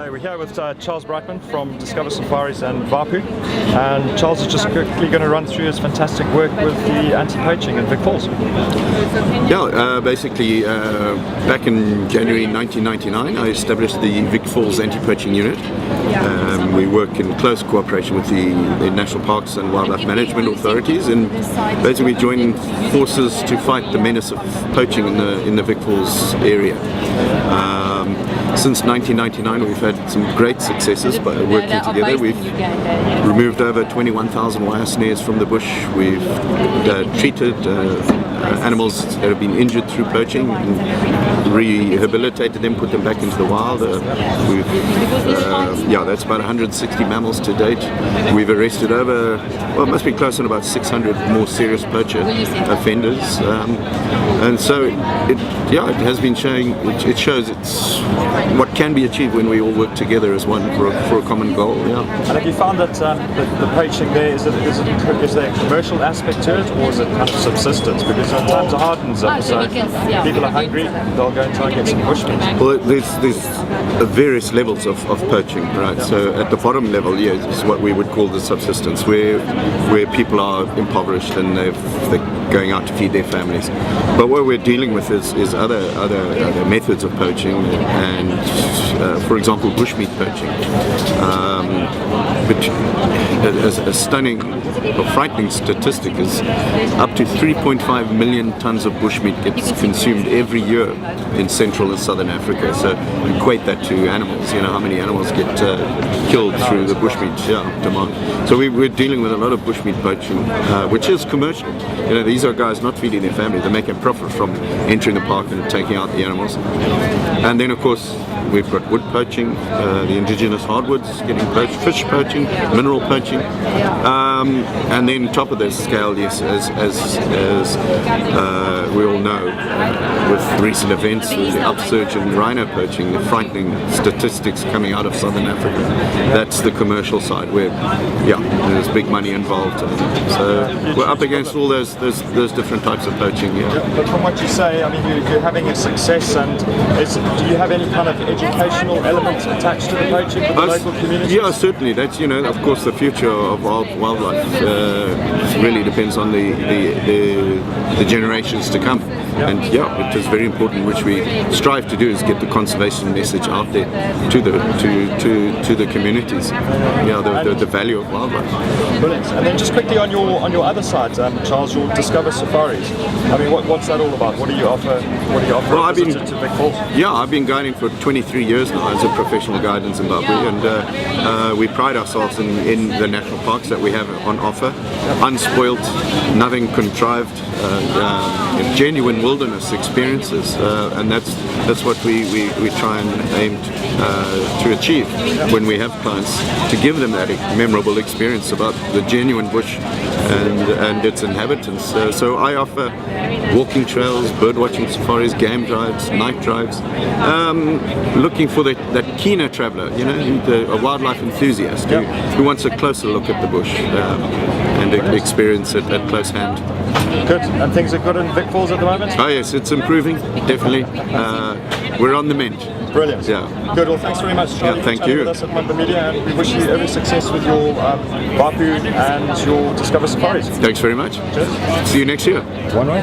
Hi, we're here with Charles Brightman from Discover Safaris and VFAPU, and Charles is just quickly going to run through his fantastic work with the anti-poaching in Vic Falls. Yeah, basically back in January 1999 I established the Vic Falls anti-poaching unit. We work in close cooperation with the National Parks and Wildlife Management authorities, and basically we join forces to fight the menace of poaching in the Vic Falls area. Since 1999 we've had some great successes by working together. We've removed over 21,000 wire snares from the bush. We've treated animals that have been injured through poaching and rehabilitated them, put them back into the wild. That's about 160 mammals to date. We've arrested over, well, it must be close to about 600 more serious poacher offenders. And so it has been showing, it shows it's what can be achieved when we all work together as one for a common goal. Yeah. And have you found that the poaching there, is there a commercial aspect to it, or is it kind of subsistence? Because times are hard in Zim, so people are hungry, they'll go and try and get some bushmeat. Well, there's various levels of poaching, right? So at the bottom level, is what we would call the subsistence, where people are impoverished and they're going out to feed their families. But what we're dealing with is other methods of poaching, and for example bushmeat poaching, which a stunning or frightening statistic is up to 3.5 million tons of bushmeat gets consumed every year in Central and Southern Africa. So equate that to animals, how many animals get killed through the bushmeat demand. So we're dealing with a lot of bushmeat poaching, which is commercial. These are guys not feeding their families, they're making profit from entering the park and taking out the animals. And then of course we've got wood poaching, the indigenous hardwoods getting poached, fish poaching, mineral poaching, and then top of this scale, yes, as we all know, with recent events, with the upsurge in rhino poaching, the frightening statistics coming out of Southern Africa, that's the commercial side where, there's big money involved. So we're up against all those different types of poaching. But from what you say, I mean, you're having a success, and do you have any kind of educational elements attached to the poaching for the local community? Yeah, certainly. That's of course the future of wildlife really depends on the generations to come. And it is very important, which we strive to do, is get the conservation message out there to the communities. The value of wildlife. Brilliant. And then just quickly on your other side, Charles, your Discover Safaris. I mean, what's that all about? What do you offer? Well, to Vic Falls? Yeah, I've been guiding for 23 years now as a professional guide in Zimbabwe, and we pride ourselves in the national parks that we have on offer. Unspoilt, nothing contrived, genuine wilderness experiences, and that's what we try and aim to achieve when we have clients, to give them that memorable experience about the genuine bush and its inhabitants. So I offer walking trails, bird watching safaris, game drives, night drives, looking for that keener traveller, a wildlife enthusiast who wants a closer look at the bush and experience it at close hand. Good. And things are good in Vic Falls at the moment? Oh yes, it's improving, definitely. We're on the mend. Brilliant. Yeah. Good. Well, thanks very much, Charlie. Yeah, thank you. With us at Mamba Media, and we wish you every success with your VFAPU and your Discover Safaris. Thanks very much. Cheers. See you next year. One way.